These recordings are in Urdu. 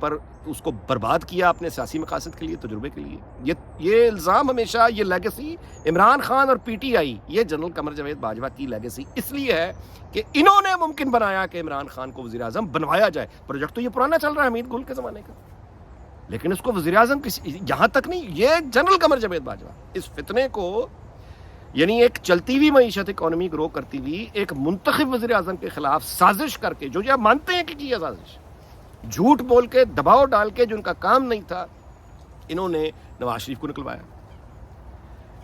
پر اس کو برباد کیا اپنے سیاسی مقاصد کے لیے, تجربے کے لیے. یہ الزام ہمیشہ, یہ لیگیسی عمران خان اور پی ٹی آئی, یہ جنرل قمر جاوید باجوہ کی لیگیسی اس لیے ہے کہ انہوں نے ممکن بنایا کہ عمران خان کو وزیر اعظم بنوایا جائے. پروجیکٹ تو یہ پرانا چل رہا ہے حمید گل کے زمانے کا, لیکن اس کو وزیر اعظم یہاں تک نہیں, یہ جنرل قمر جاوید باجوہ اس فتنے کو, یعنی ایک چلتی ہوئی معیشت اکانومی گرو کرتی ہوئی ایک منتخب وزیر اعظم کے خلاف سازش کر کے, جو یہ مانتے ہیں کہ کی ہے سازش, جھوٹ بول کے, دباؤ ڈال کے, جو ان کا کام نہیں تھا, انہوں نے نواز شریف کو نکلوایا.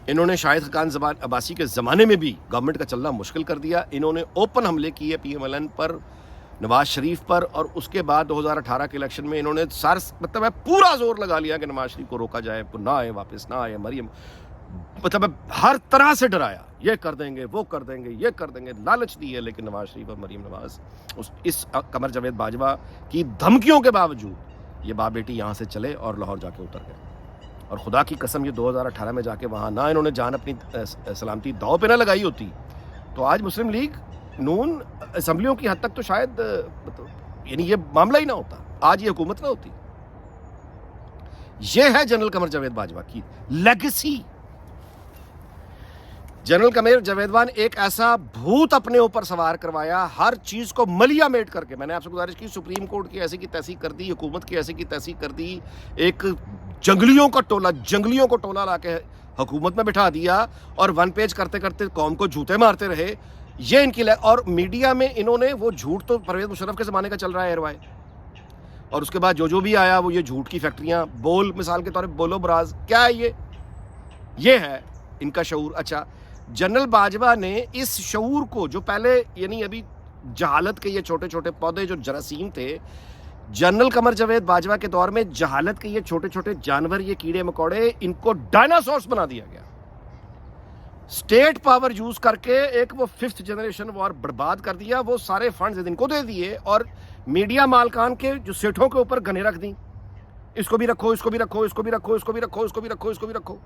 انہوں نے شاہد خاقان عباسی کے زمانے میں بھی گورنمنٹ کا چلنا مشکل کر دیا. انہوں نے اوپن حملے کیے پی ایم ایل این پر, نواز شریف پر, اور اس کے بعد 2018 کے الیکشن میں انہوں نے مطلب ہے پورا زور لگا لیا کہ نواز شریف کو روکا جائے, نہ آئے واپس, نہ آئے مریم, مطلب ہر طرح سے ڈرایا, یہ کر دیں گے, وہ کر دیں گے, یہ کر دیں گے, لالچ دی ہے. لیکن نواز شریف اور مریم نواز اس قمر جاوید باجوہ کی دھمکیوں کے باوجود یہ باپ بیٹی یہاں سے چلے اور لاہور جا کے اتر گئے. اور خدا کی قسم یہ 2018 میں جا کے وہاں نہ انہوں نے جان اپنی سلامتی داؤ پہ نہ لگائی ہوتی تو آج مسلم لیگ نون اسمبلیوں کی حد تک تو شاید یعنی یہ معاملہ ہی نہ ہوتا, آج یہ حکومت نہ ہوتی. یہ ہے جنرل قمر جاوید باجوہ کی لیگیسی. جنرل قمر جاویدوان ایک ایسا بھوت اپنے اوپر سوار کروایا, ہر چیز کو ملیا میٹ کر کے. میں نے آپ سے گزارش کی, سپریم کورٹ کی ایسی کی تیسی کر دی, حکومت کی ایسی کی تیسی کر دی, ایک جنگلیوں کو ٹولہ لا کے حکومت میں بٹھا دیا, اور ون پیج کرتے کرتے قوم کو جھوٹے مارتے رہے. یہ ان کی اور میڈیا میں انہوں نے وہ جھوٹ تو پرویز مشرف کے زمانے کا چل رہا ہے ایئروائے, اور اس کے بعد جو بھی آیا وہ یہ جھوٹ کی فیکٹریاں, بول مثال کے طور پہ بولو براز, کیا ہے یہ ہے ان کا شعور. اچھا, جنرل باجوہ نے اس شعور کو, جو پہلے یعنی ابھی جہالت کے یہ چھوٹے چھوٹے پودے جو جراثیم تھے, جنرل قمر جاوید باجوہ کے دور میں جہالت کے یہ چھوٹے چھوٹے جانور, یہ کیڑے مکوڑے, ان کو ڈائناسورس بنا دیا گیا. اسٹیٹ پاور یوز کر کے ایک وہ 5th جنریشن وار برباد کر دیا. وہ سارے فنڈز ان کو دے دیے, اور میڈیا مالکان کے جو سیٹھوں کے اوپر گنے رکھ دیں, اس کو بھی رکھو, اس کو بھی رکھو, اس کو بھی رکھو, اس کو بھی رکھو, اس کو بھی رکھو, اس کو بھی رکھو.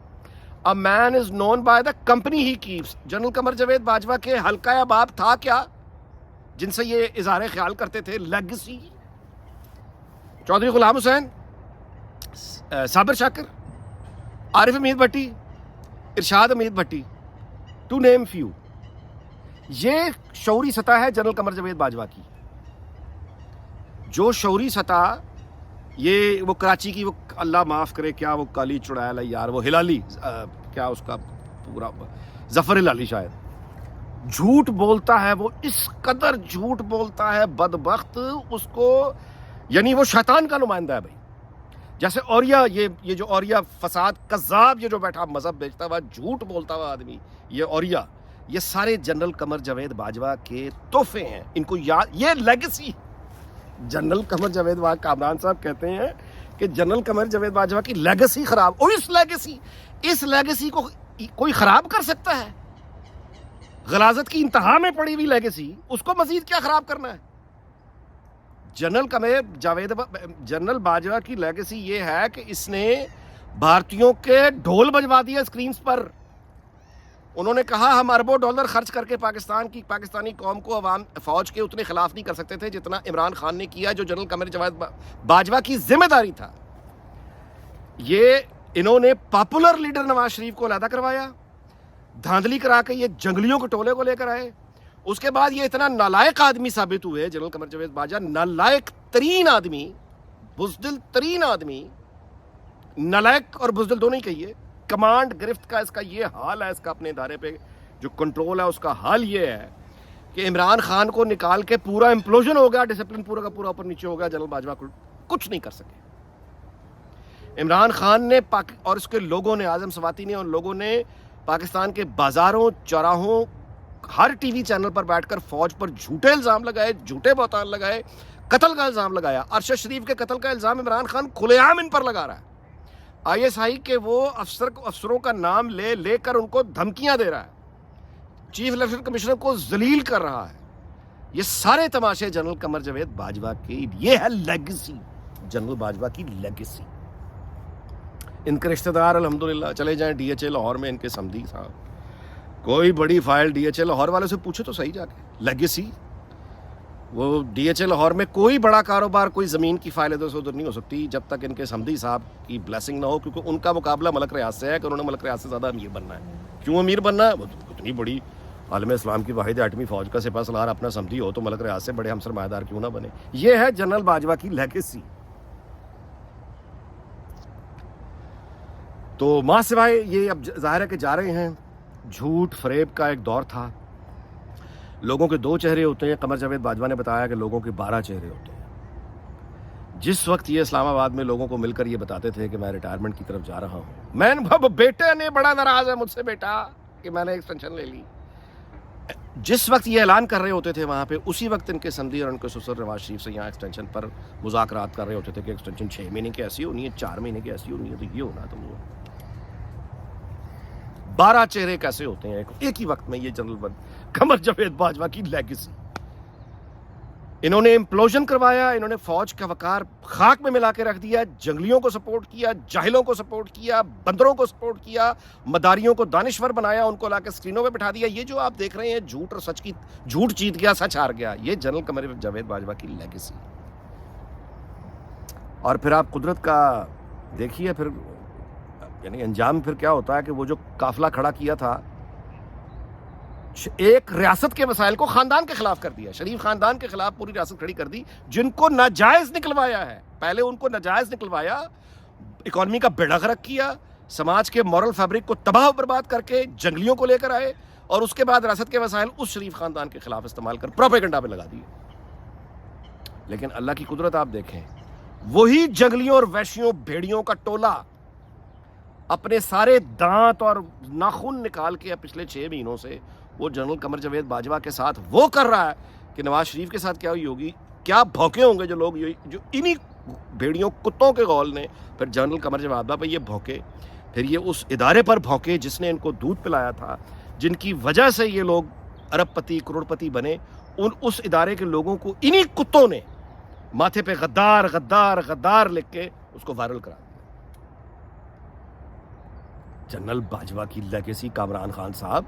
A man is known by the company he keeps. General Qamar Javed Bajwa کے حلقہ احباب تھا کیا جن سے یہ اظہار خیال کرتے تھے؟ Legacy. Chaudhry Ghulam Hussain, Sabir Shakir, Arif Hamid Bhatti, Irshad Hamid Bhatti, to name few. یہ شعوری سطح ہے جنرل قمر جاوید باجوہ کی. جو شعوری سطح, یہ وہ کراچی کی, وہ اللہ معاف کرے, کیا وہ کالی چڑیل ہے یار, وہ ہلالی, کیا اس کا پورا ظفر ہلالی شاید, جھوٹ بولتا ہے. وہ اس قدر جھوٹ بولتا ہے بدبخت, اس کو یعنی وہ شیطان کا نمائندہ ہے بھائی. جیسے اوریا, یہ جو اوریا فساد کذاب, یہ جو بیٹھا مذہب بیچتا ہوا, جھوٹ بولتا ہوا آدمی, یہ اوریا, یہ سارے جنرل قمر جاوید باجوہ کے تحفے ہیں. ان کو یاد, یہ لیگیسی. جنرل قمر جاوید کامران صاحب کہتے ہیں کہ جنرل قمر جاوید باجوہ کی لیگیسی خراب, اور اس لیگیسی کو کوئی خراب کر سکتا ہے؟ غلاظت کی انتہا میں پڑی ہوئی لیگیسی, اس کو مزید کیا خراب کرنا ہے؟ جنرل باجوہ کی لیگیسی یہ ہے کہ اس نے بھارتیوں کے ڈھول بجوا دیا اسکرینز پر. انہوں نے کہا ہم اربوں ڈالر خرچ کر کے پاکستانی قوم کو, عوام, فوج کے اتنے خلاف نہیں کر سکتے تھے جتنا عمران خان نے کیا, جو جنرل قمر جاوید باجوہ کی ذمہ داری تھا. یہ انہوں نے پاپولر لیڈر نواز شریف کو علیحدہ کروایا, دھاندلی کرا کے یہ جنگلیوں کے ٹولے کو لے کر آئے. اس کے بعد یہ اتنا نالائق آدمی ثابت ہوئے جنرل قمر جاوید باجوہ, نالائق ترین آدمی, بزدل ترین آدمی, نالائق اور بزدل دونوں ہی کہیے. کمانڈ گرفت کا اس کا یہ حال ہے, اس کا اپنے ادارے پہ جو کنٹرول ہے اس کا حال یہ ہے کہ عمران خان کو نکال کے پورا امپلوژن ہو گیا, ڈسپلن پورا کا پورا اوپر نیچے ہو گیا. جنرل باجوہ کو کچھ نہیں کر سکے. عمران خان نے اور اس کے لوگوں نے, اعظم سواتی نے, ان لوگوں نے پاکستان کے بازاروں, چوراہوں, ہر ٹی وی چینل پر بیٹھ کر فوج پر جھوٹے الزام لگائے, جھوٹے بہتان لگائے, قتل کا الزام لگایا. ارشد شریف کے قتل کا الزام عمران خان کھلے عام ان پر لگا رہا ہے. آئی ایس آئی کے وہ افسروں کا نام لے کر ان کو دھمکیاں دے رہا ہے, چیف الیکشن کمشنر کو ذلیل کر رہا ہے. یہ سارے تماشے جنرل قمر جاوید باجوہ کی, یہ ہے لیگیسی, جنرل باجوہ کی لیگیسی. ان کے رشتہ دار الحمدللہ چلے جائیں ڈی ایچ اے لاہور میں, ان کے سمدھی صاحب, کوئی بڑی file D H A Lahore والے سے پوچھے تو صحیح جا کے. لیگیسی وہ ڈی ایچ اے لاہور میں کوئی بڑا کاروبار، کوئی زمین کی فائل ادھر سے ادھر نہیں ہو سکتی جب تک ان کے سمدی صاحب کی بلیسنگ نہ ہو، کیونکہ ان کا مقابلہ ملک ریاض سے ہے کہ انہوں نے ملک ریاض سے زیادہ امیر بننا ہے. کیوں امیر بننا ہے؟ وہ اتنی بڑی عالم اسلام کی واحد ایٹمی فوج کا سپہ سالار اپنا سمدھی ہو تو ملک ریاض سے بڑے ہم سرمایہ دار کیوں نہ بنے. یہ ہے جنرل باجوہ کی لیگیسی. تو ماں سوائے یہ اب ظاہر ہے کہ جا رہے ہیں. جھوٹ فریب کا ایک دور تھا. لوگوں کے 2 چہرے ہوتے ہیں. قمر جاوید باجوہ نے بتایا کہ لوگوں کے 12 چہرے ہوتے ہیں. جس وقت یہ اسلام آباد میں لوگوں کو مل کر یہ بتاتے تھے کہ میں ریٹائرمنٹ کی طرف جا رہا ہوں، میں بیٹے نے بڑا ناراض ہے مجھ سے بیٹا کہ میں نے ایکسٹینشن لے لی. جس وقت یہ اعلان کر رہے ہوتے تھے وہاں پہ، اسی وقت ان کے سمدھی اور ان کے سسر نواز شریف سے یہاں ایکسٹینشن پر مذاکرات کر رہے ہوتے تھے کہ ایکسٹینشن 6 مہینے کی ایسی ہونی ہے، 4 مہینے کی ایسی ہونی ہے، تو یہ ہونا تو وہ 12 چہرے کیسے ہوتے ہیں ایک ہی وقت میں. یہ جنرل قمر جاوید باجوہ کی لیگیسی. انہوں نے امپلوژن کروایا. انہوں نے فوج کا وقار خاک میں ملا کے رکھ دیا. جنگلیوں کو سپورٹ کیا، جاہلوں کو سپورٹ کیا، بندروں کو سپورٹ کیا، مداریوں کو دانشور بنایا، ان کو لا کے سکرینوں پہ بٹھا دیا. یہ جو آپ دیکھ رہے ہیں جھوٹ اور سچ کی، جھوٹ جیت گیا سچ ہار گیا، یہ جنرل قمر جاوید باجوہ کی لیگیسی. اور پھر آپ قدرت کا دیکھیے پھر یعنی انجام پھر کیا ہوتا ہے کہ وہ جو قافلہ کھڑا کیا تھا، ایک ریاست کے مسائل کو خاندان کے خلاف کر دیا. شریف خاندان کے خلاف پوری ریاست کھڑی کر دی، جن کو ناجائز نکلوایا ہے. پہلے ان کو ناجائز نکلوایا، اکانومی کا بیڑا غرق کیا، سماج کے مورل فیبرک کو تباہ و برباد کر کے جنگلیوں کو لے کر آئے، اور اس کے بعد ریاست کے مسائل اس شریف خاندان کے خلاف استعمال کر پروپیگنڈا پہ لگا دیے. لیکن اللہ کی قدرت آپ دیکھیں، وہی جنگلیوں اور وحشیوں بھیڑیوں کا ٹولہ اپنے سارے دانت اور ناخن نکال کے پچھلے 6 مہینوں سے وہ جنرل قمر جاوید باجوہ کے ساتھ وہ کر رہا ہے کہ نواز شریف کے ساتھ کیا ہوئی ہوگی. کیا بھوکے ہوں گے جو لوگ جو انہی بھیڑیوں کتوں کے غول نے پھر جنرل قمر جاوید باجوہ پہ یہ بھوکے، پھر یہ اس ادارے پر بھوکے جس نے ان کو دودھ پلایا تھا، جن کی وجہ سے یہ لوگ ارب پتی کروڑ پتی بنے. اس ادارے کے لوگوں کو انہی کتوں نے ماتھے پہ غدار غدار غدار لکھ کے اس کو وائرل کرا دیا. جنرل باجوہ کی لیگیسی. کامران خان صاحب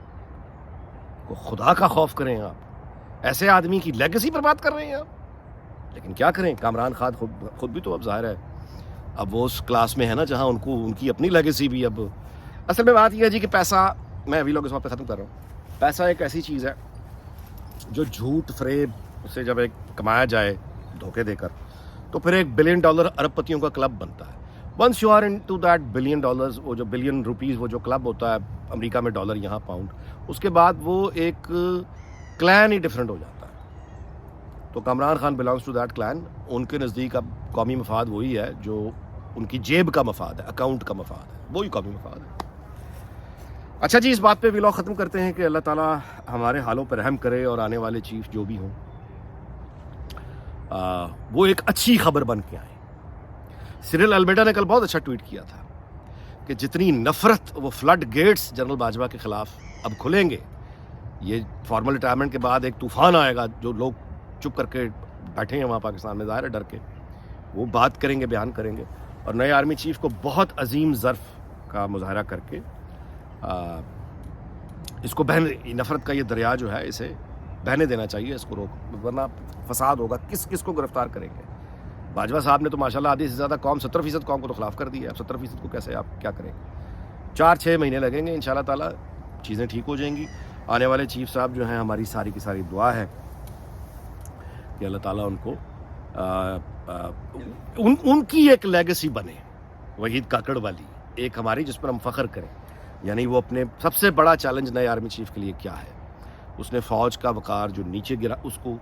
کو خدا کا خوف کریں آپ، ایسے آدمی کی لیگیسی پر بات کر رہے ہیں آپ. لیکن کیا کریں، کامران خان خود بھی تو اب ظاہر ہے اب وہ اس کلاس میں ہے نا جہاں ان کی اپنی لیگیسی بھی. اب اصل میں بات یہ ہے جی کہ پیسہ، میں ویلوگ اس وقت ختم کر رہا ہوں. پیسہ ایک ایسی چیز ہے جو جھوٹ فریب سے جب ایک کمایا جائے دھوکے دے کر، تو پھر ایک $1 بلین ارب پتیوں کا کلب بنتا ہے. Once you are in to that $1 billion, وہ جو بلین روپیز وہ جو کلب ہوتا ہے امریکہ میں ڈالر یہاں پاؤنڈ، اس کے بعد وہ ایک کلین ہی ڈفرینٹ ہو جاتا ہے. تو Kamran Khan belongs to that clan. ان کے نزدیک اب قومی مفاد وہی ہے جو ان کی جیب کا مفاد ہے، اکاؤنٹ کا مفاد ہے، وہی قومی مفاد ہے. اچھا جی، اس بات پہ ویلاگ ختم کرتے ہیں کہ اللہ تعالیٰ ہمارے حالوں پر رحم کرے اور آنے والے چیف جو بھی ہوں وہ ایک اچھی خبر بن کے آئیں. سیریل المیڈا نے کل بہت اچھا ٹویٹ کیا تھا کہ جتنی نفرت، وہ فلڈ گیٹس جنرل باجوہ کے خلاف اب کھلیں گے. یہ فارمل ریٹائرمنٹ کے بعد ایک طوفان آئے گا. جو لوگ چپ کر کے بیٹھے ہیں وہاں پاکستان میں ظاہر ہے ڈر کے، وہ بات کریں گے، بیان کریں گے، اور نئے آرمی چیف کو بہت عظیم ظرف کا مظاہرہ کر کے اس کو نفرت کا یہ دریا جو ہے اسے بہنے دینا چاہیے. اس کو روک، ورنہ فساد ہوگا. کس کو گرفتار کریں گے؟ باجوہ صاحب نے تو ماشاءاللہ آدھی سے زیادہ قوم، 70% قوم کو تو خلاف کر دیا ہے. اب 70% کو کیسے آپ کیا کریں گے؟ 4-6 مہینے لگیں گے، انشاءاللہ تعالیٰ چیزیں ٹھیک ہو جائیں گی. آنے والے چیف صاحب جو ہیں، ہماری ساری کی ساری دعا ہے کہ اللہ تعالیٰ ان کو ان کی ایک لیگیسی بنے، وحید کاکڑ والی ایک ہماری، جس پر ہم فخر کریں. یعنی وہ اپنے سب سے بڑا چیلنج نئے آرمی چیف کے لیے کیا ہے؟ اس نے فوج کا وقار جو نیچے گرا اس کو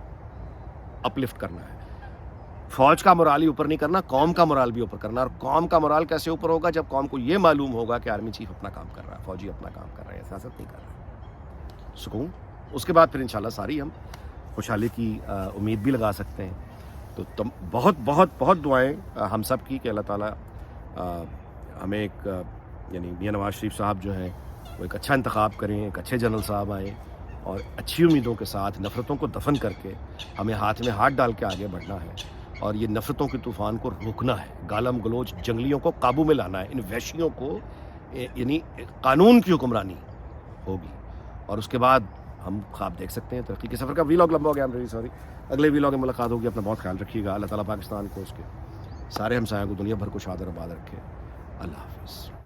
اپلفٹ کرنا ہے. فوج کا مرال ہی اوپر نہیں کرنا، قوم کا مرال بھی اوپر کرنا. اور قوم کا مرال کیسے اوپر ہوگا؟ جب قوم کو یہ معلوم ہوگا کہ آرمی چیف اپنا کام کر رہا ہے، فوجی اپنا کام کر رہے ہیں، سیاست نہیں کر رہا. سکون. اس کے بعد پھر انشاءاللہ ساری ہم خوشحالی کی امید بھی لگا سکتے ہیں. تو بہت بہت بہت دعائیں ہم سب کی کہ اللہ تعالیٰ ہمیں ایک یعنی میاں نواز شریف صاحب جو ہیں وہ ایک اچھا انتخاب کریں، ایک اچھے جنرل صاحب آئیں، اور اچھی امیدوں کے ساتھ نفرتوں کو دفن کر کے ہمیں ہاتھ میں ہاتھ ڈال کے آگے بڑھنا ہے، اور یہ نفرتوں کے طوفان کو روکنا ہے. گالم گلوچ جنگلیوں کو قابو میں لانا ہے. ان وحشیوں کو یعنی قانون کی حکمرانی ہوگی. اور اس کے بعد ہم خواب دیکھ سکتے ہیں ترقی کے سفر کا. ویلاگ لمبا ہو گیا, I'm really sorry. اگلے ویلاگ میں ملاقات ہوگی. اپنا بہت خیال رکھیے گا. اللہ تعالیٰ پاکستان کو, اس کے سارے ہمسایوں کو, دنیا بھر کو شاد اور آباد رکھے. اللہ حافظ.